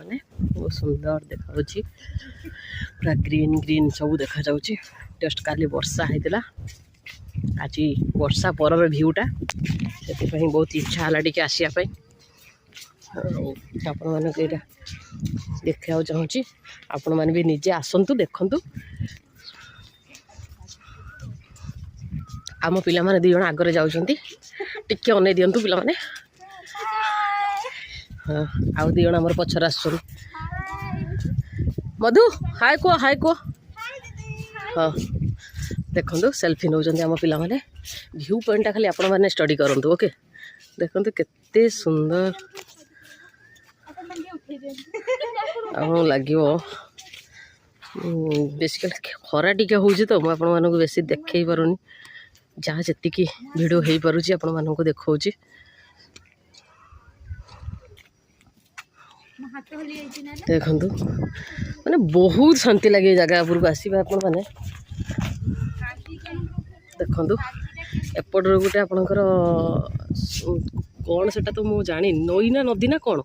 मैंने बहुत सुंदर देखा पूरा ग्रीन ग्रीन सब देखा जाउची जस्ट काली वर्षा होता आज वर्षा पर भ्यूटा से बहुत इच्छा है टे आसापी आपण मानक यहाँ देखा चाहूँगी आपण मैंने भी निजे आसतु देखु आम पिला माने 2 जण आगरे जाउछंती टिके अनै दियंतु पिला माने हाँ आउ 2 जण हमर पछर आसछन मधु हाय को हाँ देखो सेल्फी नौजंती आम पिला माने व्यू पॉइंट खाली आपण माने स्टडी करंतु ओके देखो केते सुंदर आम लगे बेसिकली खरा टिके होउची तो आपण मानक बेसी देखै पारुनी जहाँ जी भिड हो पारुची आपण मानक देखौची देखु माने बहुत शांति लगे जगह उपरको आसबे आपण माने देखु एपट गोटे आपणकर कौन से तो मुझे जानी नई ना नदी ना कौन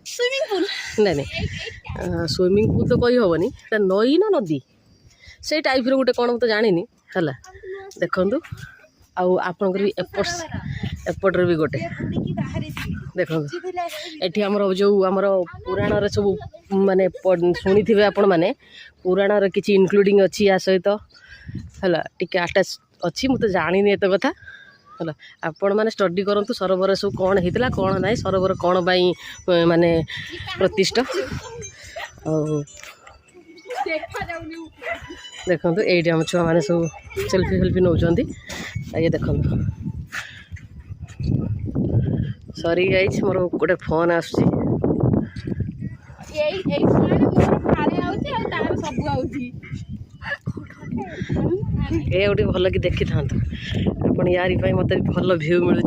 स्विमिंग पूल नहीं स्विमिंग पूल तो कही हेनी नई ना नदी से टाइप गोटे कौन तो जानी है देखु आपणकर भी एपटर भी गोटे देखो ये आमर जो आमर पुराण सब माने शुणी थे आपण मैंने पुराण किसी इनक्लूडिंग अच्छी या सहित है टी आटाच अच्छी मुझे जानी एत कथा है आपण मैंने स्टडी करूँ सरोवर सब कौन होता कौन ना सरोवर कौन पाई माने प्रतिष्ठा देखो ये आम छुआ मैंने सब सेल्फी नौकरी ये देखो सॉरी गाइस मोर गोटे फोन आसी ये गोटे भल कि देखी था यार मत भल भ्यू मिलूँ।